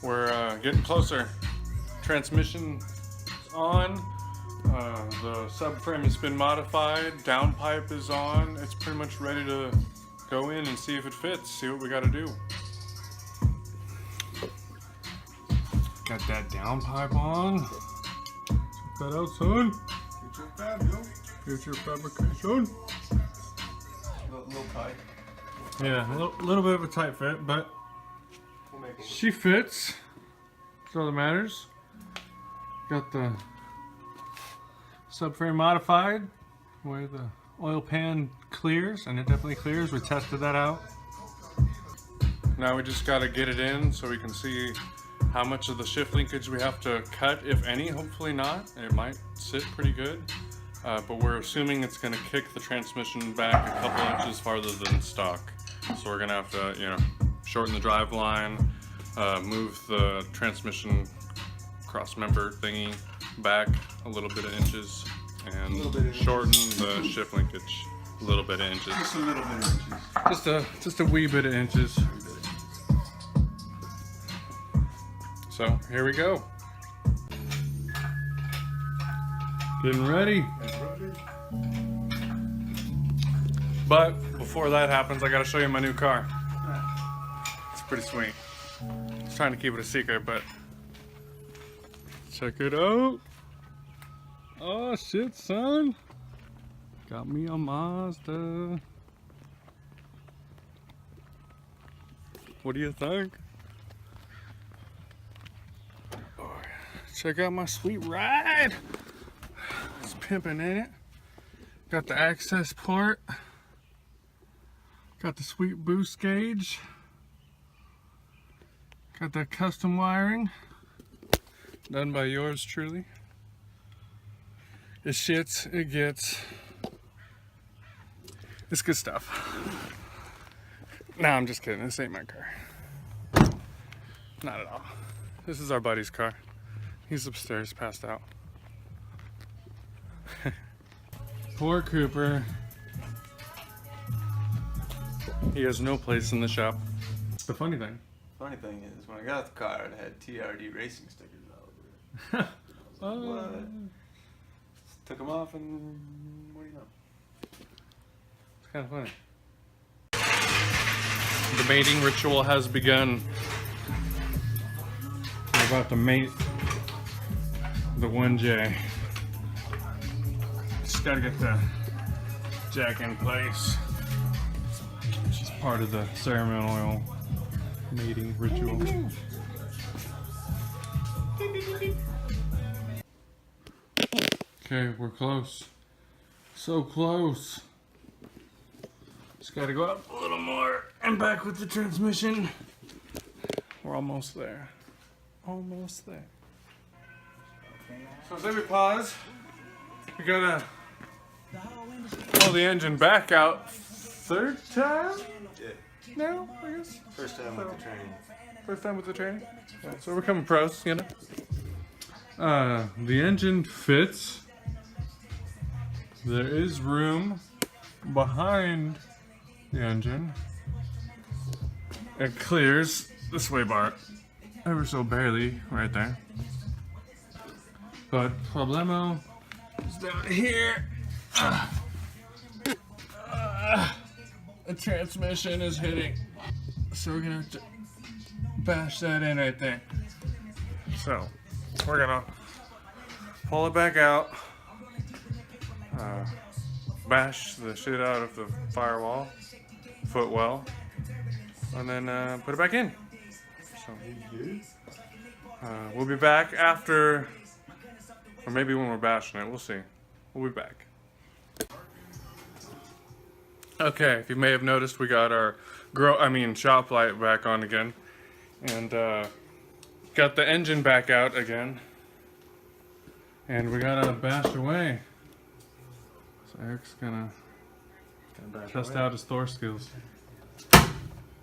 We're getting closer. Transmission on. The subframe has been modified. Downpipe is on. It's pretty much ready to go in and see if it fits. See what we got to do. Got that downpipe on. Check that out, son. Future fab, yo. Future fabrication. Little tight. Yeah, a little bit of a tight fit, but We'll make it. she fits. That's all that matters. Got the subframe modified where the oil pan clears, and it definitely clears. We tested that out. Now we just got to get it in so we can see how much of the shift linkage we have to cut, if any. Hopefully not. It might sit pretty good. But we're assuming it's going to kick the transmission back a couple inches farther than stock. So we're going to have to, shorten the drive line, move the transmission cross member thingy back a little bit of inches, and shorten the shift linkage a little bit of inches. Just a little bit of inches. Just a wee bit of inches. So here we go. Getting ready. But before that happens, I gotta show you my new car. It's pretty sweet. I was trying to keep it a secret, but check it out. Oh shit, son. Got me a Mazda. What do you think? Oh, check out my sweet ride. It's pimping in it. Got the access port. Got the sweet boost gauge. Got that custom wiring. Done by yours truly. It shits, it gets. It's good stuff. Nah, I'm just kidding. This ain't my car. Not at all. This is our buddy's car. He's upstairs, passed out. Poor Cooper. He has no place in the shop. The funny thing. Funny thing is, when I got the car, it had TRD racing stickers all over it. I was like, what? Took them off, and what do you know? It's kind of funny. The mating ritual has begun. We're about to mate the 1J. Just gotta get the jack in place. Which is part of the ceremonial mating ritual. Okay, we're close. So close. Just gotta go up a little more and back with the transmission. We're almost there. Almost there. So as we pause, we gotta pull the engine back out. Third time? Yeah. No, I guess. First time with the training. First time with the training. Yeah, so we're coming pros, The engine fits. There is room behind the engine. It clears the sway bar ever so barely right there. But problemo is down here. The transmission is hitting. So we're gonna have to bash that in right there. So we're gonna pull it back out, bash the shit out of the firewall, footwell, and then put it back in. So we'll be back after, or maybe when we're bashing it, we'll see. We'll be back. Okay, if you may have noticed, we got our shop light back on again, and got the engine back out again, and we gotta bash away. So Eric's gonna test out his Thor skills.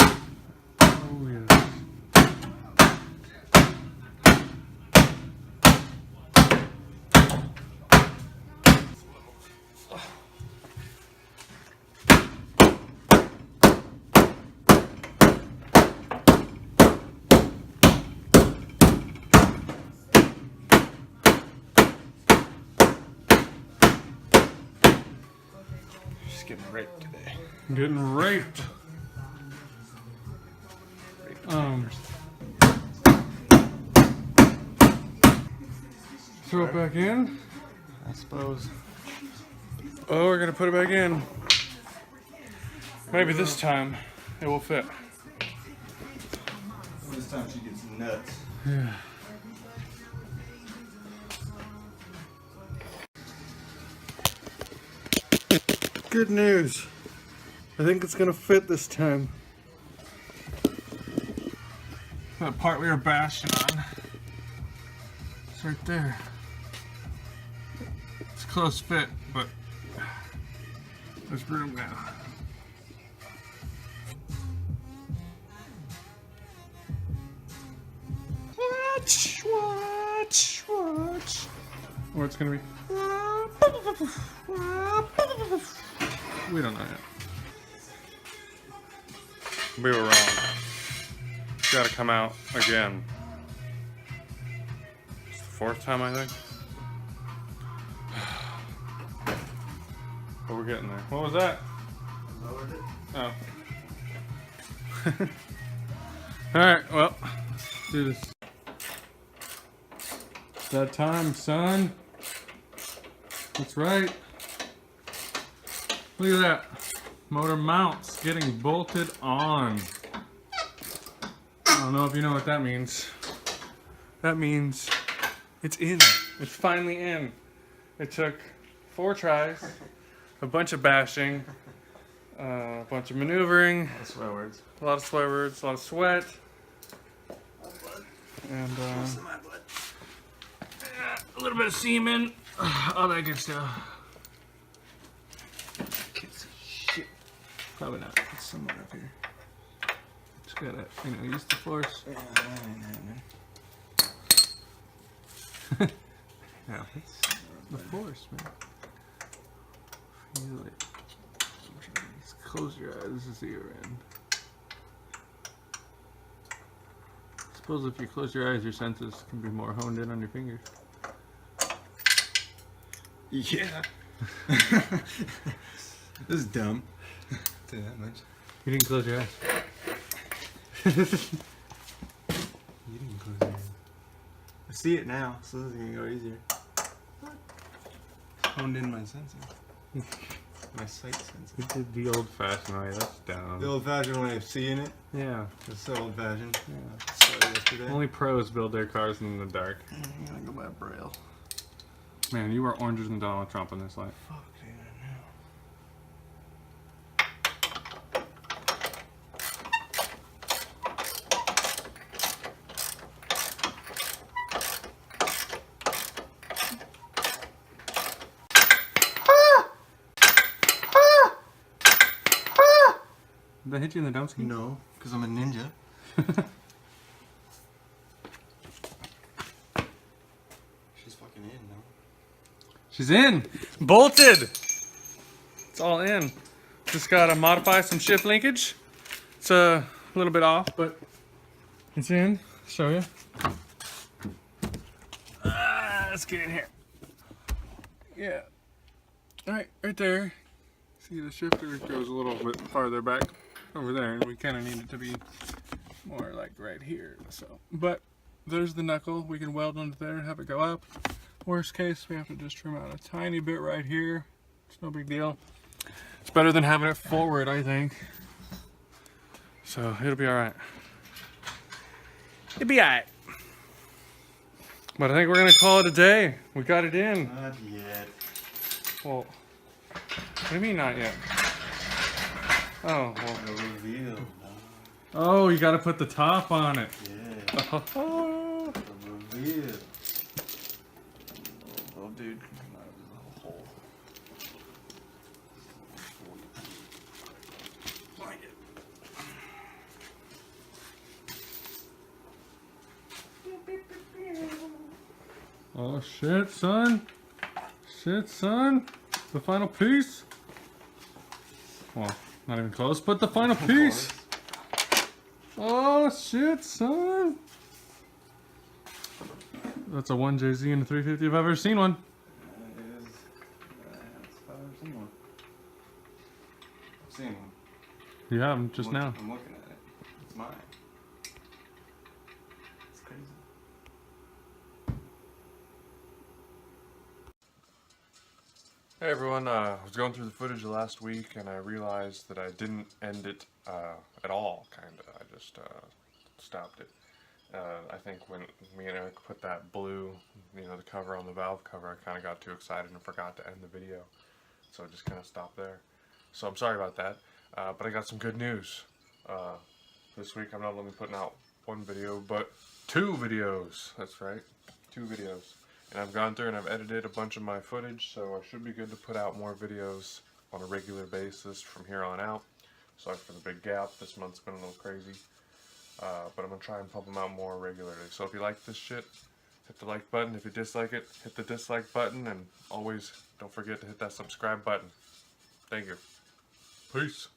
Oh yeah. Just getting raped today. Getting raped. Throw it back in. I suppose. Oh, we're gonna put it back in. Maybe this time it will fit. This time she gets nuts. Yeah. Good news. I think it's gonna fit this time. That part we were bashing on. It's right there. It's a close fit, but there's room now. Watch. Or it's gonna be. We don't know yet. We were wrong. It's gotta come out again. It's the fourth time, I think. But we're getting there. What was that? Lowered it. Oh. Alright, well, let's do this. It's that time, son. That's right. Look at that. Motor mounts getting bolted on. I don't know if you know what that means. That means it's in. It's finally in. It took 4 tries, a bunch of bashing, a bunch of maneuvering, That's swear words. a lot of swear words, a lot of sweat, and a little bit of semen, all that good stuff. Kids shit. Probably not. It's somewhere up here. Just gotta, use the force. Yeah, that ain't happening. Yeah, it's the force, man. Feel it. Just close your eyes. This is the ear end. Suppose if you close your eyes, your senses can be more honed in on your fingers. Yeah. This is dumb. Say that much. You didn't close your eyes. You didn't close your eyes. I see it now, so this is gonna go easier. Honed in my sensing. My sight sensing. We did the old-fashioned way. That's down. The old-fashioned way of seeing it. Yeah. It's so old-fashioned. Yeah. Started yesterday. Only pros build their cars in the dark. I'm gonna go by Braille. Man, you are oranger than Donald Trump in this life. Fuck, dude, I know. Did that hit you in the dump ski? No, because I'm a ninja. She's fucking in now. She's in! Bolted! It's all in. Just gotta modify some shift linkage. It's a little bit off, but it's in. Show you. Let's get in here. Yeah. Alright, right there. See, the shifter goes a little bit farther back over there, and we kind of need it to be more like right here. So, but there's the knuckle. We can weld under there and have it go up. Worst case, we have to just trim out a tiny bit right here. It's no big deal. It's better than having it forward, I think. So it'll be all right. It'll be all right. But I think we're gonna call it a day. We got it in. Not yet. Well, what do you mean not yet? Oh, well. The reveal. Oh, you gotta put the top on it. Yeah. Oh, The reveal. Oh, dude, come out of the hole. Find it. oh shit, son. Shit, son. The final piece. Well, not even close, but the final piece. Oh shit, son. That's a 1JZ and a 350 if I've ever seen one. That is. That's how I've seen one. Yeah, just now. I'm looking at it. It's mine. It's crazy. Hey everyone, I was going through the footage last week and I realized that I didn't end it at all, kinda. I just stopped it. I think when me and Eric put that blue, the cover on the valve cover, I kind of got too excited and forgot to end the video. So I just kind of stopped there. So I'm sorry about that, but I got some good news. This week I'm not only putting out one video, but 2 videos. That's right, 2 videos. And I've gone through and I've edited a bunch of my footage, so I should be good to put out more videos on a regular basis from here on out. Sorry for the big gap. This month's been a little crazy. But I'm going to try and pump them out more regularly. So if you like this shit, hit the like button. If you dislike it, hit the dislike button. And always don't forget to hit that subscribe button. Thank you. Peace.